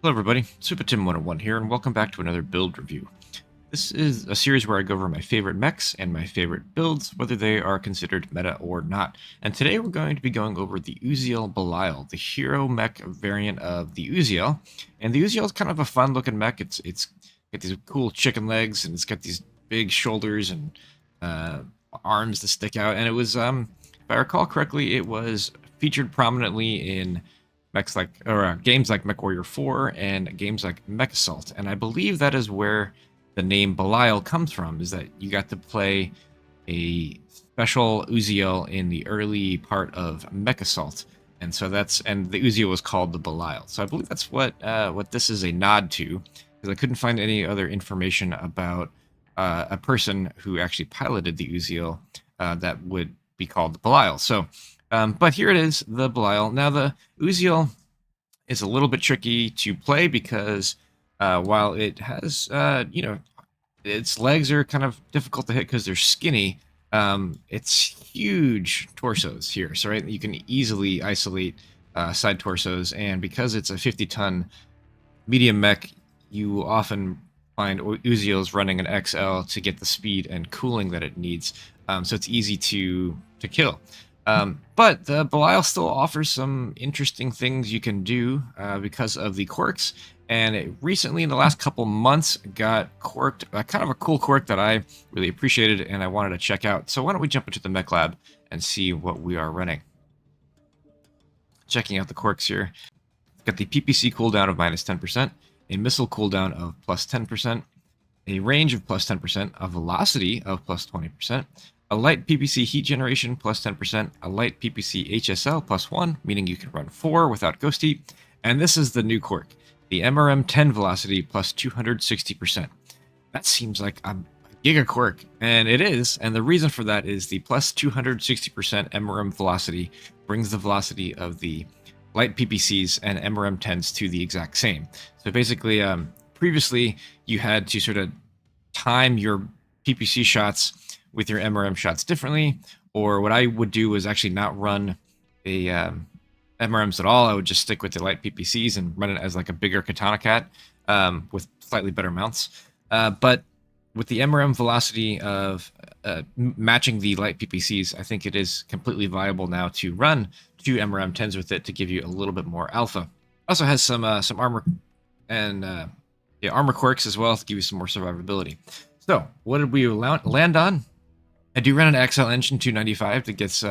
Hello everybody, SuperTim101 here, and welcome back to another build review. This is a series where I go over my favorite mechs and my favorite builds, whether they are considered meta or not. And today we're going to be going over the Uziel Belial, the hero mech variant of the Uziel. And the Uziel is kind of a fun looking mech. It's got these cool chicken legs, and it's got these big shoulders and arms that stick out. And it was, if I recall correctly, it was featured prominently in games like Mechwarrior 4 and games like Mech Assault, and I believe that is where the name Belial comes from. Is that you got to play a special Uziel in the early part of Mech Assault, and so the Uziel was called the Belial. So I believe that's what this is a nod to, because I couldn't find any other information about a person who actually piloted the Uziel that would be called the Belial. So. But here it is, the Belial. Now, the Uziel is a little bit tricky to play because while it has, its legs are kind of difficult to hit because they're skinny, it's huge torsos here. So, right, you can easily isolate side torsos, and because it's a 50-ton medium mech, you often find Uziel's running an XL to get the speed and cooling that it needs. So it's easy to kill. But the Belial still offers some interesting things you can do because of the quirks, and it recently, in the last couple months, got quirked, kind of a cool quirk that I really appreciated and I wanted to check out. So why don't we jump into the mech lab and see what we are running. Checking out the quirks here. Got the PPC cooldown of -10%, a missile cooldown of +10%, a range of +10%, a velocity of +20%, a Light PPC heat generation +10%, a Light PPC HSL+1, meaning you can run 4 without ghost heat, and this is the new quirk, the MRM10 velocity +260%. That seems like a giga quirk, and it is, and the reason for that is the +260% MRM velocity brings the velocity of the Light PPCs and MRM10s to the exact same. So basically, previously you had to sort of time your PPC shots with your MRM shots differently, or what I would do was actually not run a MRMs at all. I would just stick with the Light PPCs and run it as like a bigger Katana Cat with slightly better mounts. But with the MRM velocity of matching the Light PPCs, I think it is completely viable now to run 2 MRM10s with it to give you a little bit more alpha. Also has some armor and armor quirks as well to give you some more survivability. So what did we land on? I do run an XL engine 295 that gets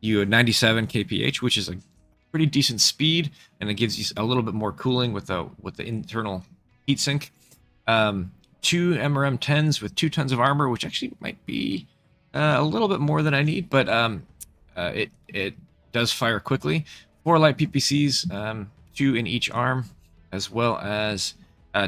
you a 97 kph, which is a pretty decent speed, and it gives you a little bit more cooling with the internal heatsink. 2 MRM10s with 2 tons of armor, which actually might be a little bit more than I need, but it does fire quickly. 4 Light PPCs, 2 in each arm, as well as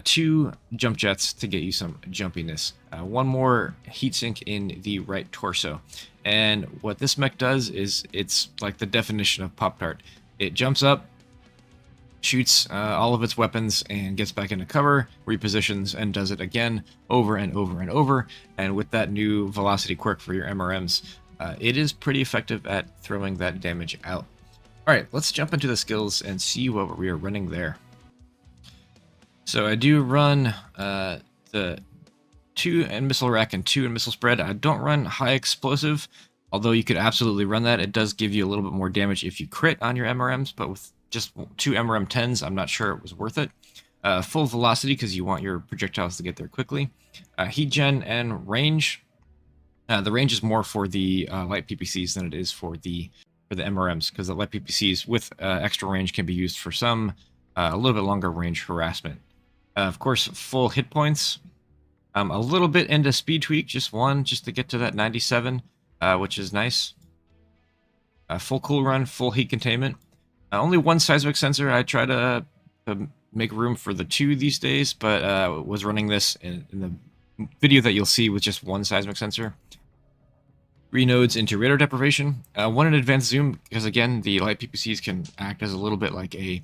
2 jump jets to get you some jumpiness. 1 more heatsink in the right torso. And what this mech does is it's like the definition of pop-tart. It jumps up, shoots all of its weapons, and gets back into cover, repositions, and does it again over and over and over. And with that new velocity quirk for your MRMs, it is pretty effective at throwing that damage out. Alright, let's jump into the skills and see what we are running there. So I do run the 2 in missile rack and 2 in missile spread. I don't run high explosive, although you could absolutely run that. It does give you a little bit more damage if you crit on your MRMs, but with just 2 MRM10s, I'm not sure it was worth it. Full velocity because you want your projectiles to get there quickly. Heat gen and range. The range is more for the Light PPCs than it is for the MRMs, because the Light PPCs with extra range can be used for some a little bit longer range harassment. Of course, full hit points. A little bit into speed tweak, just 1, just to get to that 97, which is nice. Full cool run, full heat containment. Only 1 seismic sensor. I try to make room for the 2 these days, but was running this in the video that you'll see with just 1 seismic sensor. 3 nodes into radar deprivation. 1 in advanced zoom, because again, the Light PPCs can act as a little bit like a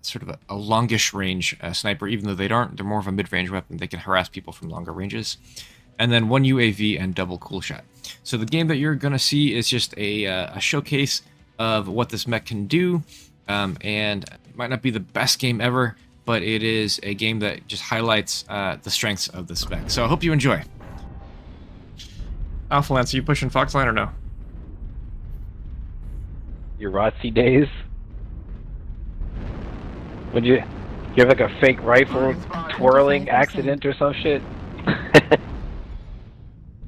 sort of a longish range sniper, even though they aren't. They're more of a mid-range weapon. They can harass people from longer ranges. And then 1 UAV and double cool shot. So the game that you're going to see is just a showcase of what this mech can do, and Might not be the best game ever, but it is a game that just highlights the strengths of the spec. So I hope you enjoy. Alpha Lance, are you pushing Foxline or no? Your ROTC days? Would you have like a fake rifle twirling accident or some shit?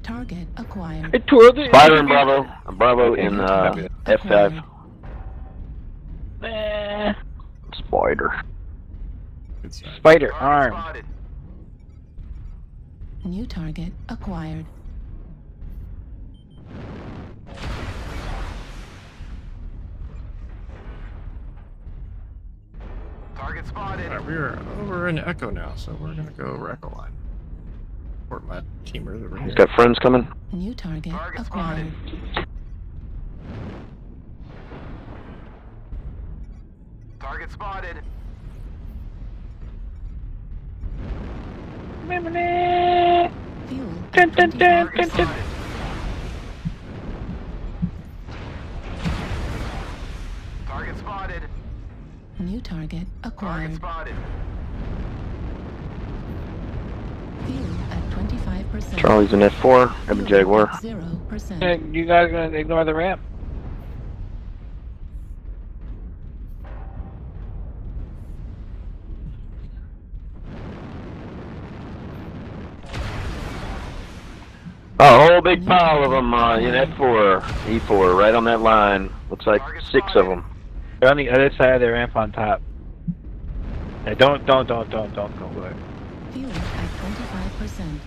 Target acquired. It twirled it. Spider and Bravo. Bravo in F5. Spider. Spider armed. New target acquired. Target spotted. Alright, we're over in Echo now, so we're gonna go over Echo Line. Support my teamers over here. He's got friends coming. New target acquired. Target spotted. Fuel. Dun, dun, dun, dun, dun. Target spotted. New target Target acquired. spotted. Fuel at 25%. Charlie's in F4. I'm a Jaguar. 0%. Hey, you guys gonna ignore the ramp? A whole big pile of them in F4. E4, right on that line. Looks like 6 of them. They're on the other side of the ramp on top. Hey, don't go there. Fuel at 25%.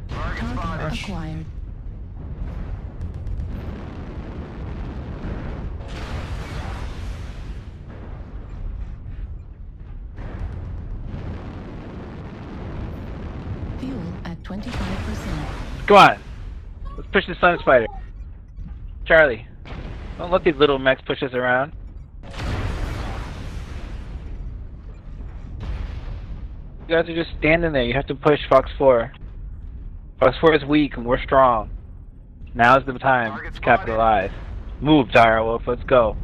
Target Target spotted. acquired. Fuel at 25%. Come on. Let's push the Sun Spider. Charlie, don't let these little mechs push us around. You guys are just standing there. You have to push Fox 4. Fox 4 is weak and we're strong. Now's the time to capitalize. Move, Dire Wolf. Let's go.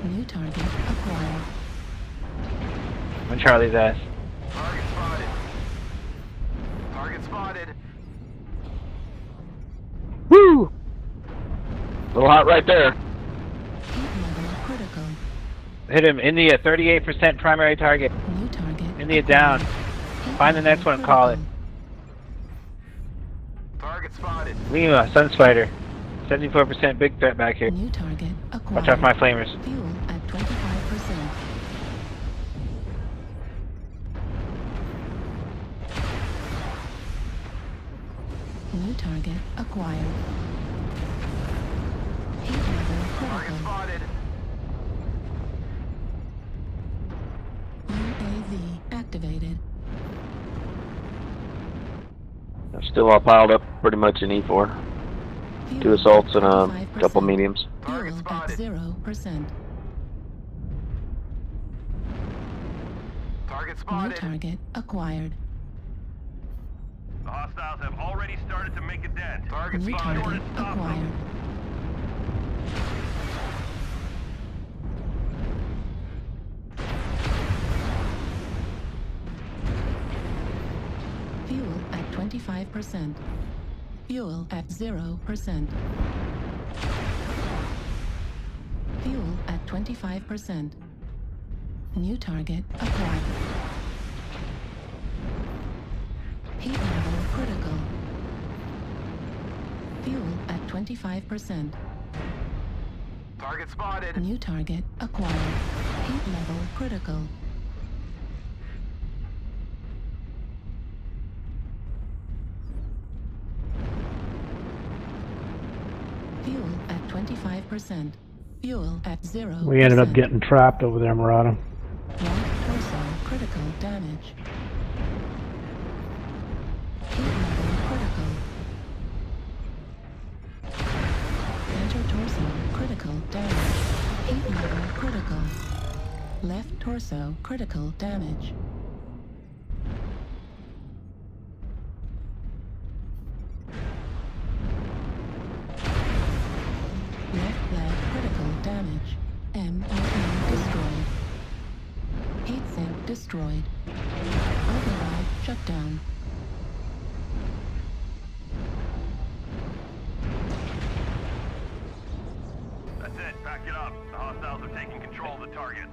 New target acquired. On Charlie's ass. Target spotted. Target spotted. Woo! A little hot right there. Heat level critical. Hit him in the 38% primary target. New target. India down. Heat Find the level next one and call it. Target spotted. Lima, Sun Spider. 74% big threat back here. New target acquired. Watch out for my flamers. Fuel at 25%. New target acquired. Heat level Target critical. spotted. UAV activated. They're still all piled up pretty much in E4. 2 assaults and a couple mediums. Target Fuel at spotted. 0%. Target New spotted. target acquired. The hostiles have already started to make a dent. Target New spotted. target acquired. Fuel at 25%. Fuel at 0%. Fuel at 25%. New target acquired. Heat level critical. Fuel at 25%. Target spotted. New target acquired. Heat level critical. Fuel at 25%. Fuel at 0%. We ended up getting trapped over there, Murata. Right torso critical damage. Heat level critical. Center torso critical damage. Heat level critical. Left torso critical damage. damage. MRM destroyed. Heatsink destroyed. Override shut down. That's it. Pack it up. The hostiles are taking control of the target.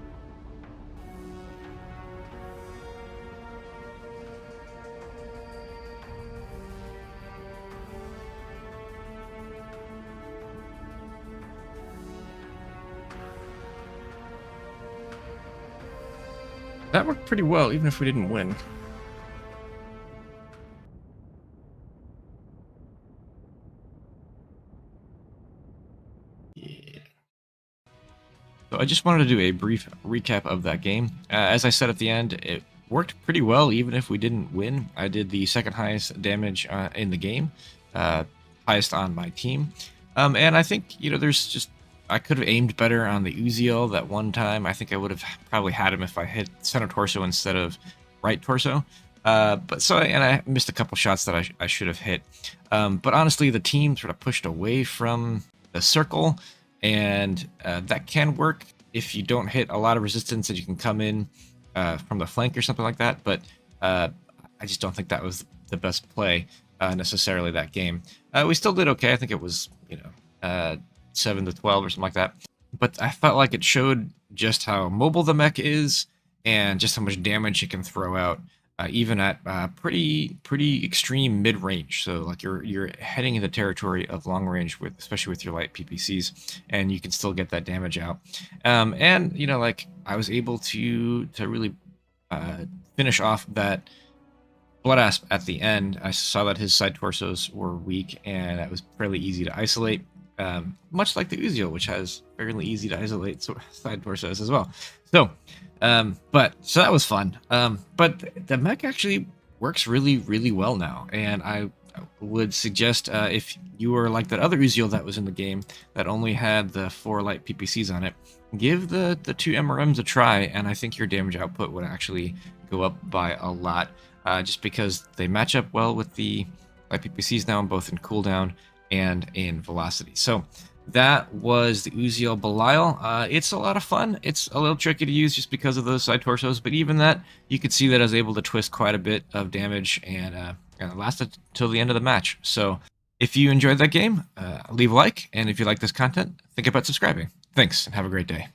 That worked pretty well, even if we didn't win. Yeah. So I just wanted to do a brief recap of that game. As I said at the end, it worked pretty well, even if we didn't win. I did the second highest damage in the game, highest on my team. And I think, you know, there's just, I could have aimed better on the Uziel that one time. I think I would have probably had him if I hit center torso instead of right torso. And I missed a couple shots that I should have hit. But honestly, the team sort of pushed away from the circle, and that can work if you don't hit a lot of resistance and you can come in from the flank or something like that. But I just don't think that was the best play necessarily that game. We still did okay. I think it was, you know, 7 to 12 or something like that. But I felt like it showed just how mobile the mech is and just how much damage it can throw out, even at pretty extreme mid range. So like you're heading into territory of long range with, especially with your light PPCs, and you can still get that damage out. And you know, like I was able to really finish off that Blood Asp at the end. I saw that his side torsos were weak, and that was fairly easy to isolate. Much like the Uziel, which has fairly easy to isolate side torsos as well. So, so that was fun. But the mech actually works really well now, and I would suggest if you were like that other Uziel that was in the game that only had the 4 light PPCs on it, give the 2 MRMs a try, and I think your damage output would actually go up by a lot, just because they match up well with the light PPCs now, both in cooldown and in velocity. So that was the Uziel Belial. It's a lot of fun. It's a little tricky to use just because of those side torsos, but even that, you could see that I was able to twist quite a bit of damage, and it lasted till the end of the match. So if you enjoyed that game, leave a like, and if you like this content, think about subscribing. Thanks, and have a great day.